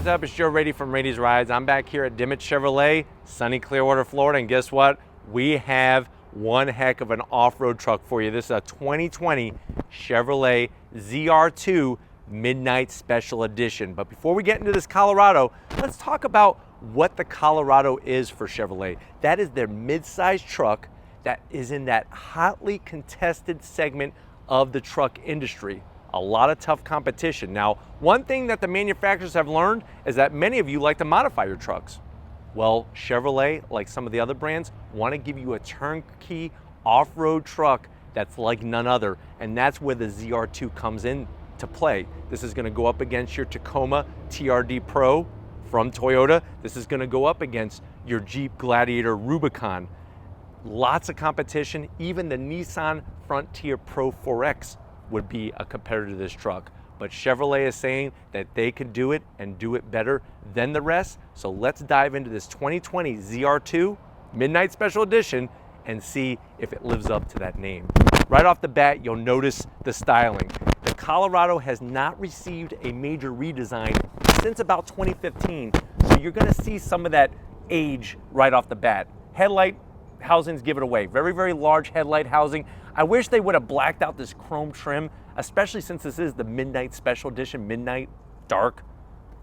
what's up? It's Joe Rady from Rady's Rides. I'm back here at Dimmitt Chevrolet, sunny Clearwater, Florida, and guess what? We have one heck of an off-road truck for you. This is a 2020 Chevrolet ZR2 Midnight Special Edition. But before we get into this Colorado, let's talk about what the Colorado is for Chevrolet. That is their mid-size truck that is in that hotly contested segment of the truck industry. A lot of tough competition. Now, one thing that the manufacturers have learned is that many of you like to modify your trucks. Well, Chevrolet, like some of the other brands, want to give you a turnkey off-road truck that's like none other, and that's where the ZR2 comes in to play. This is going to go up against your Tacoma TRD Pro from Toyota. This is going to go up against your Jeep Gladiator Rubicon. Lots of competition. Even the Nissan Frontier Pro 4X would be a competitor to this truck. But Chevrolet is saying that they can do it and do it better than the rest. So let's dive into this 2020 ZR2 Midnight Special Edition and see if it lives up to that name. Right off the bat, you'll notice the styling. The Colorado has not received a major redesign since about 2015. So you're gonna see some of that age right off the bat. Headlight housings give it away. Very, very large headlight housing. I wish they would have blacked out this chrome trim, especially since this is the Midnight Special Edition, midnight, dark,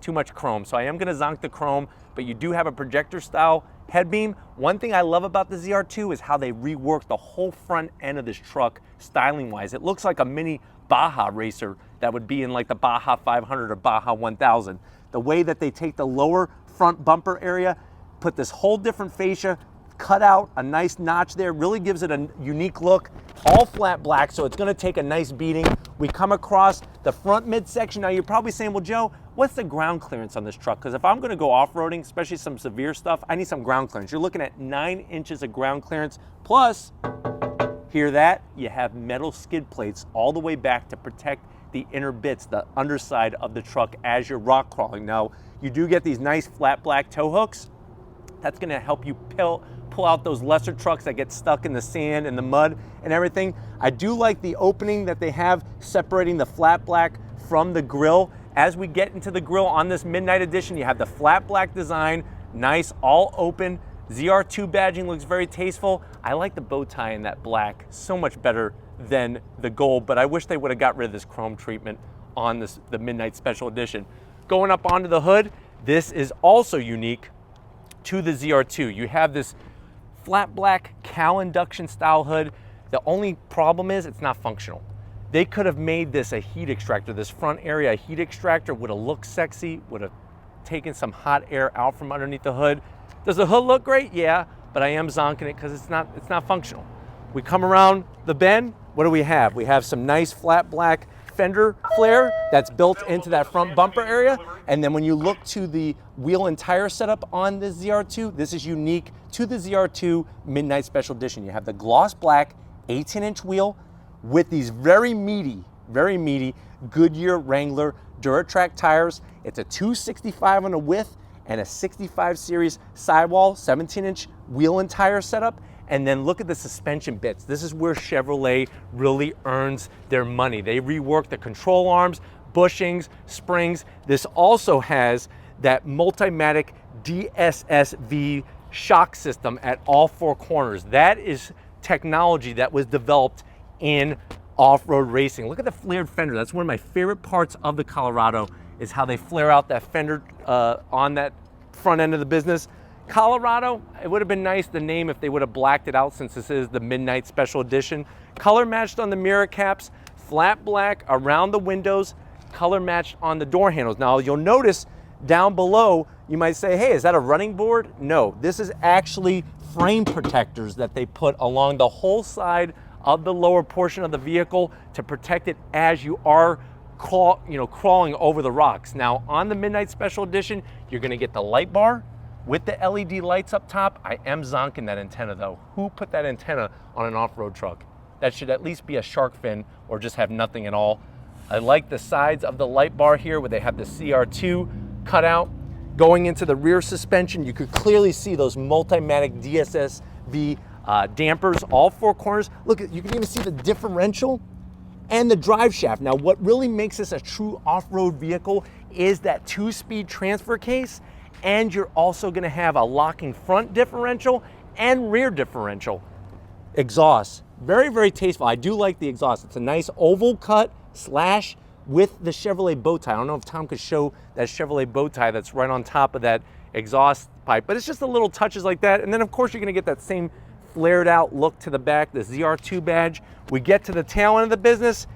too much chrome. So I am gonna zonk the chrome, but you do have a projector style head beam. One thing I love about the ZR2 is how they reworked the whole front end of this truck styling wise. It looks like a mini Baja racer that would be in like the Baja 500 or Baja 1000. The way that they take the lower front bumper area, put this whole different fascia, cut out a nice notch there, really gives it a unique look. All flat black, so it's gonna take a nice beating. We come across the front midsection. Now you're probably saying, well, Joe, what's the ground clearance on this truck? Because if I'm gonna go off-roading, especially some severe stuff, I need some ground clearance. You're looking at 9 inches of ground clearance. Plus, hear that? You have metal skid plates all the way back to protect the inner bits, the underside of the truck as you're rock crawling. Now, you do get these nice flat black tow hooks. That's gonna help you pull out those lesser trucks that get stuck in the sand and the mud and everything. I do like the opening that they have separating the flat black from the grille. As we get into the grille on this Midnight Edition, you have the flat black design, nice, all open. ZR2 badging looks very tasteful. I like the bow tie in that black so much better than the gold, but I wish they would have got rid of this chrome treatment on the Midnight Special Edition. Going up onto the hood, this is also unique to the ZR2. You have this flat black cowl induction style hood. The only problem is it's not functional. They could have made this a heat extractor, this front area a heat extractor, would have looked sexy, would have taken some hot air out from underneath the hood. Does the hood look great? Yeah, but I am zonking it because it's not functional. We come around the bend, what do we have? We have some nice flat black fender flare that's built into that front bumper area. And then when you look to the wheel and tire setup on this ZR2, this is unique to the ZR2 Midnight Special Edition. You have the gloss black 18-inch wheel with these very meaty Goodyear Wrangler Duratrac tires. It's a 265 on the width and a 65 series sidewall, 17-inch wheel and tire setup. And then look at the suspension bits. This is where Chevrolet really earns their money. They rework the control arms, bushings, springs. This also has that Multimatic DSSV shock system at all 4 corners. That is technology that was developed in off-road racing. Look at the flared fender. That's one of my favorite parts of the Colorado, is how they flare out that fender on that front end of the business. Colorado, it would have been nice, the name, if they would have blacked it out, since this is the Midnight Special Edition. Color matched on the mirror caps, flat black around the windows, color matched on the door handles. Now you'll notice down below, you might say, hey, is that a running board? No, this is actually frame protectors that they put along the whole side of the lower portion of the vehicle to protect it as you are crawling over the rocks. Now on the Midnight Special Edition, you're gonna get the light bar with the LED lights up top. I am zonking that antenna though. Who put that antenna on an off-road truck? That should at least be a shark fin or just have nothing at all. I like the sides of the light bar here where they have the CR2 cut out. Going into the rear suspension, you could clearly see those Multimatic DSSV dampers, all 4 corners. Look, you can even see the differential and the drive shaft. Now, what really makes this a true off-road vehicle is that 2-speed transfer case, and you're also gonna have a locking front differential and rear differential. Exhaust, very, very tasteful. I do like the exhaust. It's a nice oval cut slash with the Chevrolet bow tie. I don't know if Tom could show that Chevrolet bow tie that's right on top of that exhaust pipe, but it's just a little touches like that. And then of course you're gonna get that same flared out look to the back, the ZR2 badge. We get to the tail end of the business,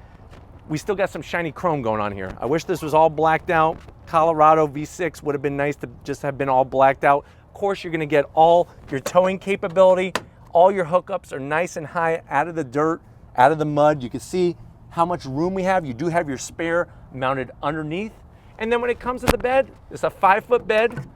we still got some shiny chrome going on here. I wish this was all blacked out. Colorado V6 would have been nice to just have been all blacked out. Of course, you're gonna get all your towing capability. All your hookups are nice and high out of the dirt, out of the mud. You can see how much room we have. You do have your spare mounted underneath. And then when it comes to the bed, it's a 5-foot bed,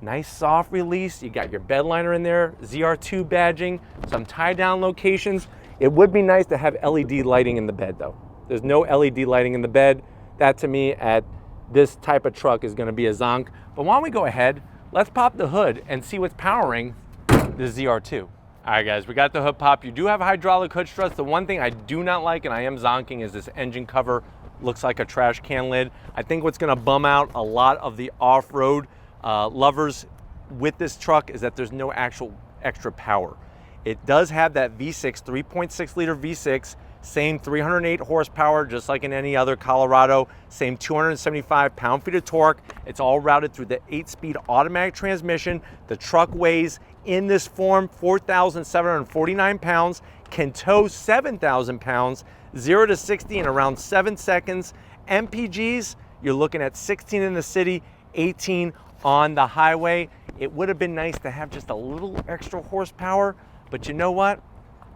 nice soft release. You got your bed liner in there, ZR2 badging, some tie down locations. It would be nice to have LED lighting in the bed though. There's no LED lighting in the bed. That to me at this type of truck is gonna be a zonk. But why don't we go ahead, let's pop the hood and see what's powering the ZR2. All right guys, we got the hood pop. You do have hydraulic hood struts. The one thing I do not like, and I am zonking, is this engine cover. Looks like a trash can lid. I think what's gonna bum out a lot of the off-road lovers with this truck is that there's no actual extra power. It does have that V6, 3.6 liter V6, same 308 horsepower, just like in any other Colorado, same 275 pound-feet of torque. It's all routed through the 8-speed automatic transmission. The truck weighs in this form 4,749 pounds, can tow 7,000 pounds, 0 to 60 in around 7 seconds. MPGs, you're looking at 16 in the city, 18 on the highway. It would have been nice to have just a little extra horsepower, but you know what?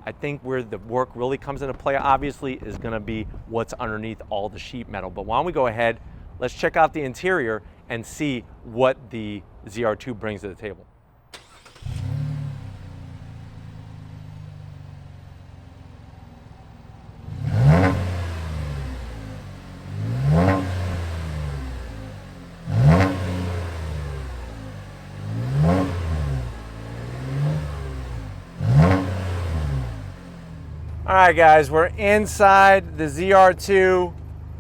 I think where the work really comes into play, obviously, is gonna be what's underneath all the sheet metal. But why don't we go ahead, let's check out the interior and see what the ZR2 brings to the table. All right guys, we're inside the ZR2.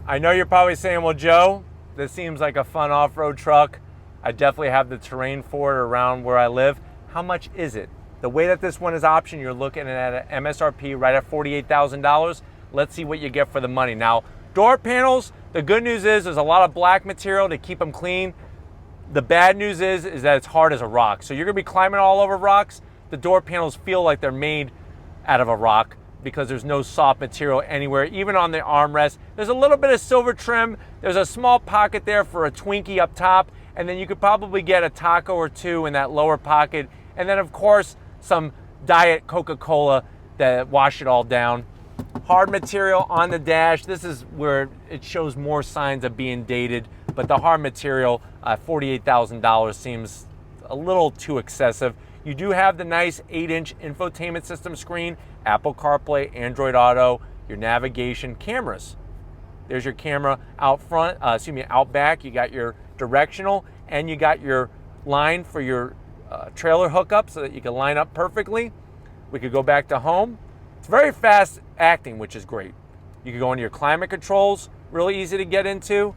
I know you're probably saying, well Joe, this seems like a fun off-road truck. I definitely have the terrain for it around where I live. How much is it? The way that this one is optioned, you're looking at an MSRP right at $48,000. Let's see what you get for the money. Now, door panels, the good news is there's a lot of black material to keep them clean. The bad news is that it's hard as a rock. So you're gonna be climbing all over rocks. The door panels feel like they're made out of a rock, because there's no soft material anywhere, even on the armrest. There's a little bit of silver trim. There's a small pocket there for a Twinkie up top, and then you could probably get a taco or two in that lower pocket. And then of course, some Diet Coca-Cola that wash it all down. Hard material on the dash. This is where it shows more signs of being dated, but the hard material, $48,000 seems a little too excessive. You do have the nice 8-inch infotainment system screen, Apple CarPlay, Android Auto, your navigation, cameras. There's your camera out front, out back. You got your directional, and you got your line for your trailer hookup so that you can line up perfectly. We could go back to home. It's very fast acting, which is great. You can go into your climate controls, really easy to get into.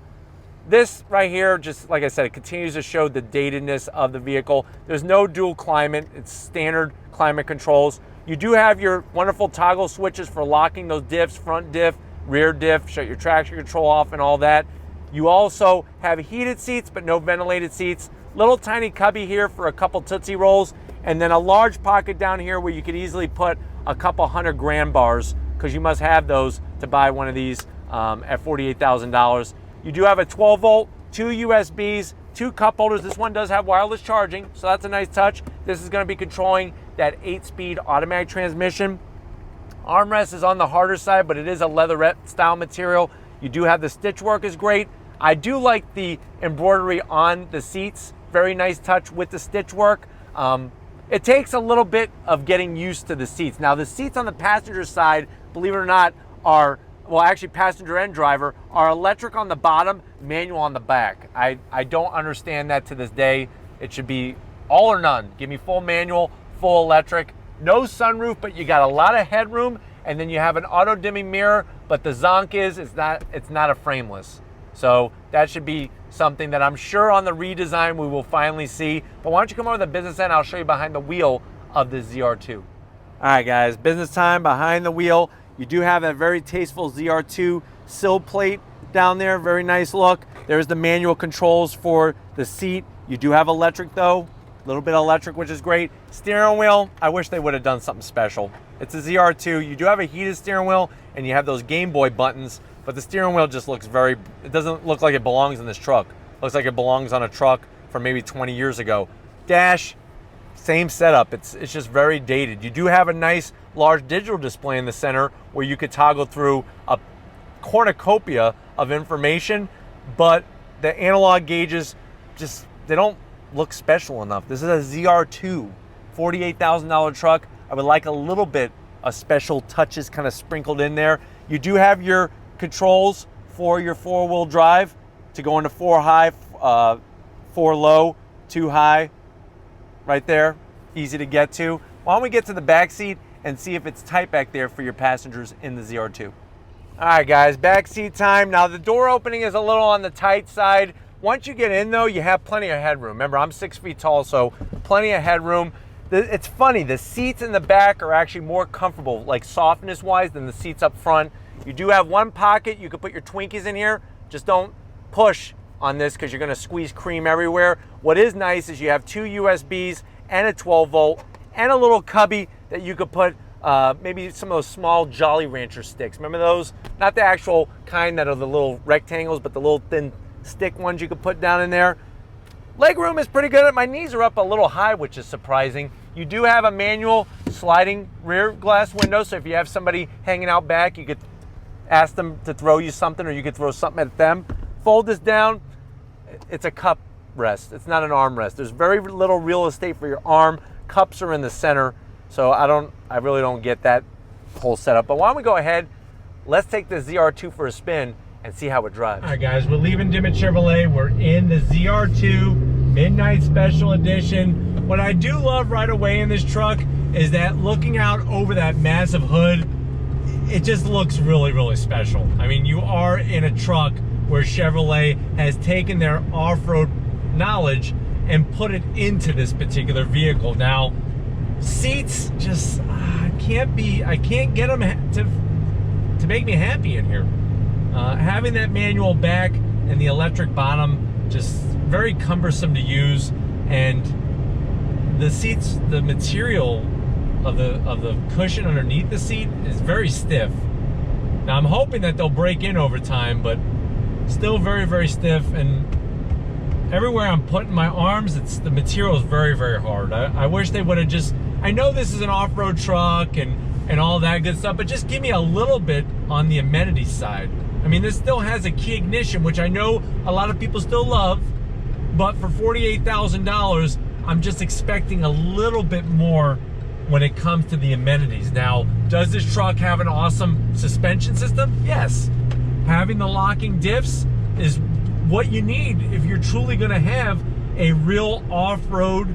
This right here, just like I said, it continues to show the datedness of the vehicle. There's no dual climate, it's standard climate controls. You do have your wonderful toggle switches for locking those diffs, front diff, rear diff, shut your traction control off and all that. You also have heated seats, but no ventilated seats. Little tiny cubby here for a couple Tootsie Rolls, and then a large pocket down here where you could easily put a couple 100 gram bars, because you must have those to buy one of these at $48,000. You do have a 12 volt, 2 USBs, 2 cup holders. This one does have wireless charging, so that's a nice touch. This is gonna be controlling that 8-speed automatic transmission. Armrest is on the harder side, but it is a leatherette style material. You do have the stitch work is great. I do like the embroidery on the seats. Very nice touch with the stitch work. It takes a little bit of getting used to the seats. Now the seats on the passenger side, believe it or not, are, well actually passenger and driver, are electric on the bottom, manual on the back. I don't understand that to this day. It should be all or none. Give me full manual, full electric. No sunroof, but you got a lot of headroom, and then you have an auto dimming mirror, but the zonk is, it's not a frameless. So that should be something that I'm sure on the redesign we will finally see. But why don't you come over to the business end, I'll show you behind the wheel of the ZR2. All right guys, business time behind the wheel. You do have a very tasteful ZR2 sill plate down there, very nice look. There's the manual controls for the seat. You do have electric though, a little bit of electric, which is great. Steering wheel, I wish they would have done something special. It's a ZR2, you do have a heated steering wheel and you have those Game Boy buttons, but the steering wheel just looks it doesn't look like it belongs in this truck. It looks like it belongs on a truck from maybe 20 years ago. Dash, same setup, it's just very dated. You do have a nice large digital display in the center where you could toggle through a cornucopia of information, but the analog gauges just, they don't look special enough. This is a ZR2, $48,000 truck. I would like a little bit of special touches kind of sprinkled in there. You do have your controls for your 4-wheel drive to go into 4 high, 4 low, 2 high, right there, easy to get to. Why don't we get to the back seat and see if it's tight back there for your passengers in the ZR2. All right guys, back seat time. Now the door opening is a little on the tight side. Once you get in though, you have plenty of headroom. Remember, I'm 6 feet tall, so plenty of headroom. It's funny, the seats in the back are actually more comfortable, like softness wise, than the seats up front. You do have one pocket, you could put your Twinkies in here. Just don't push on this because you're gonna squeeze cream everywhere. What is nice is you have 2 USBs and a 12 volt and a little cubby that you could put maybe some of those small Jolly Rancher sticks. Remember those? Not the actual kind that are the little rectangles, but the little thin stick ones you could put down in there. Leg room is pretty good. My knees are up a little high, which is surprising. You do have a manual sliding rear glass window, so if you have somebody hanging out back, you could ask them to throw you something, or you could throw something at them. Fold this down. It's a cup rest. It's not an arm rest. There's very little real estate for your arm. Cups are in the center, so I really don't get that whole setup. But why don't we go ahead, let's take the ZR2 for a spin and see how it drives. All right guys, we're leaving Dimmitt Chevrolet. We're in the ZR2 Midnight Special Edition. What I do love right away in this truck is that looking out over that massive hood, it just looks really, really special. I mean, you are in a truck where Chevrolet has taken their off-road knowledge and put it into this particular vehicle. Now, seats just, I can't get them to make me happy in here. Having that manual back and the electric bottom, just very cumbersome to use, and the seats, the material of the cushion underneath the seat is very stiff. Now I'm hoping that they'll break in over time, but still very, very stiff, and everywhere I'm putting my arms, the material is very, very hard. I wish they would have just, I know this is an off-road truck and all that good stuff, but just give me a little bit on the amenities side. I mean, this still has a key ignition, which I know a lot of people still love, but for $48,000, I'm just expecting a little bit more when it comes to the amenities. Now, does this truck have an awesome suspension system? Yes. Having the locking diffs is what you need if you're truly gonna have a real off-road,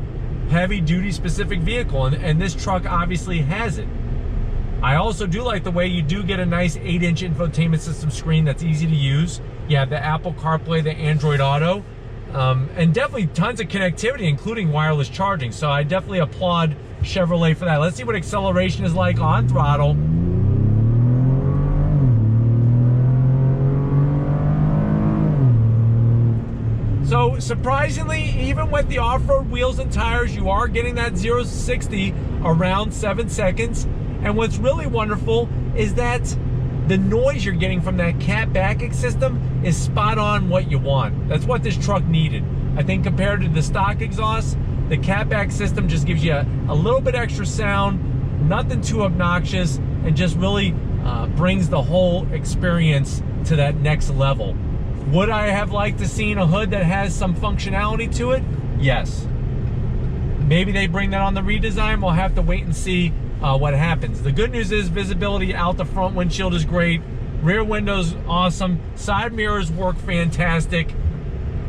heavy-duty specific vehicle, and this truck obviously has it. I also do like the way you do get a nice 8-inch infotainment system screen that's easy to use. You have the Apple CarPlay, the Android Auto, and definitely tons of connectivity, including wireless charging. So I definitely applaud Chevrolet for that. Let's see what acceleration is like on throttle. So surprisingly, even with the off-road wheels and tires, you are getting that 0-60 around 7 seconds. And what's really wonderful is that the noise you're getting from that cat backing system is spot on what you want. That's what this truck needed. I think compared to the stock exhaust, the catback system just gives you a little bit extra sound, nothing too obnoxious, and just really brings the whole experience to that next level. Would I have liked to seen a hood that has some functionality to it? Yes. Maybe they bring that on the redesign. We'll have to wait and see what happens. The good news is visibility out the front windshield is great. Rear windows awesome. Side mirrors work fantastic.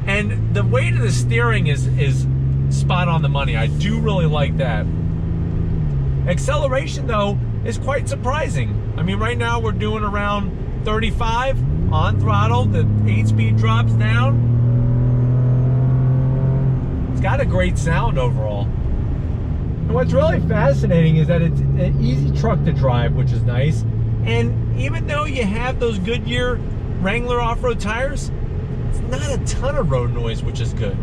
And the weight of the steering is spot on the money. I do really like that. Acceleration though is quite surprising. I mean, right now we're doing around 35 on throttle, the 8-speed drops down. It's got a great sound overall. And what's really fascinating is that it's an easy truck to drive, which is nice. And even though you have those Goodyear Wrangler off-road tires, it's not a ton of road noise, which is good.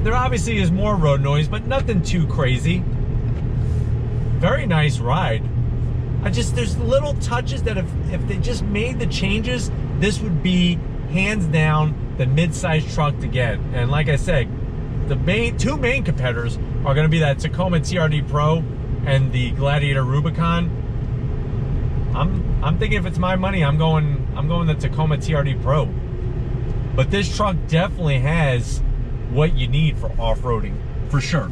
There obviously is more road noise, but nothing too crazy. Very nice ride. There's little touches that if they just made the changes, this would be hands down the mid-size truck to get. And like I said, the two main competitors are going to be that Tacoma TRD Pro and the Gladiator Rubicon. I'm thinking if it's my money, I'm going the Tacoma TRD Pro. But this truck definitely has what you need for off-roading, for sure.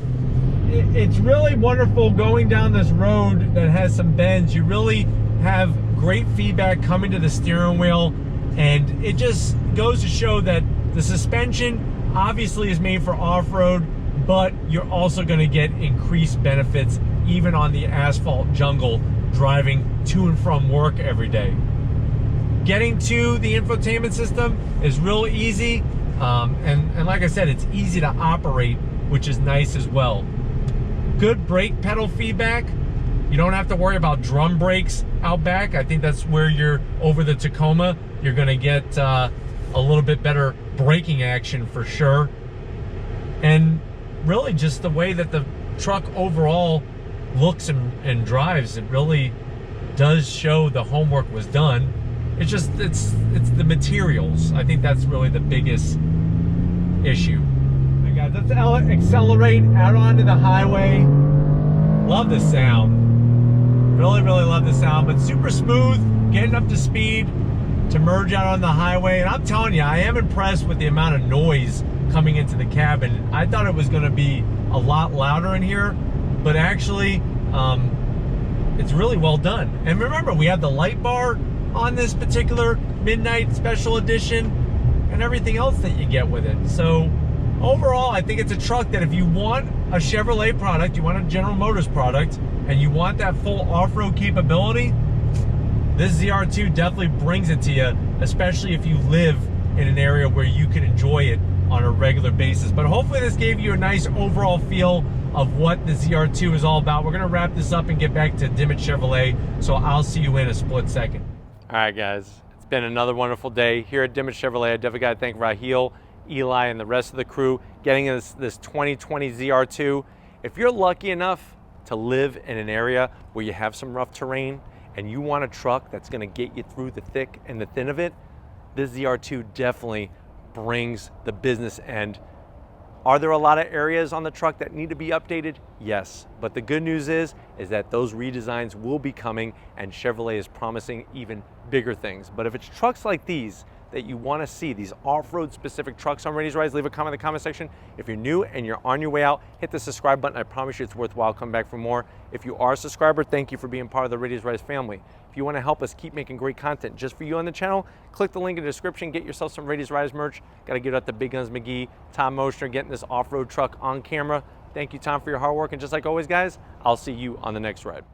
It's really wonderful going down this road that has some bends. You really have great feedback coming to the steering wheel, and it just goes to show that the suspension obviously is made for off-road, but you're also going to get increased benefits even on the asphalt jungle driving to and from work every day. Getting to the infotainment system is real easy, and like I said, it's easy to operate, which is nice as well. Good brake pedal feedback. You don't have to worry about drum brakes out back. I think that's where you're over the Tacoma. You're going to get a little bit better braking action for sure. And really just the way that the truck overall looks and drives, it really does show the homework was done. It's just, it's the materials. I think that's really the biggest issue. All right, guys, let's accelerate out onto the highway. Love the sound. Really, really love the sound, but super smooth, getting up to speed to merge out on the highway. And I'm telling you, I am impressed with the amount of noise coming into the cabin. I thought it was gonna be a lot louder in here, but actually, it's really well done. And remember, we have the light bar on this particular midnight special edition and everything else that you get with it. So overall, I think it's a truck that if you want a Chevrolet product, you want a General Motors product, and you want that full off-road capability, this ZR2 definitely brings it to you, especially if you live in an area where you can enjoy it on a regular basis. But hopefully this gave you a nice overall feel of what the ZR2 is all about. We're gonna wrap this up and get back to Dimmitt Chevrolet, so I'll see you in a split second. All right, guys, it's been another wonderful day here at Dimmitt Chevrolet. I definitely gotta thank Raheel, Eli, and the rest of the crew getting us this 2020 ZR2. If you're lucky enough to live in an area where you have some rough terrain and you want a truck that's gonna get you through the thick and the thin of it, this ZR2 definitely brings the business end. Are there a lot of areas on the truck that need to be updated? Yes, but the good news is that those redesigns will be coming, and Chevrolet is promising even bigger things. But if it's trucks like these that you want to see, these off-road specific trucks on Ready's Rise, leave a comment in the comment section. If you're new and you're on your way out, hit the subscribe button. I promise you it's worthwhile. Come back for more. If you are a subscriber, thank you for being part of the Ready's Rise family. If you want to help us keep making great content just for you on the channel, click the link in the description, get yourself some Ready's Rise merch. Got to give it up to Big Guns McGee, Tom Moschner, getting this off-road truck on camera. Thank you, Tom, for your hard work. And just like always, guys, I'll see you on the next ride.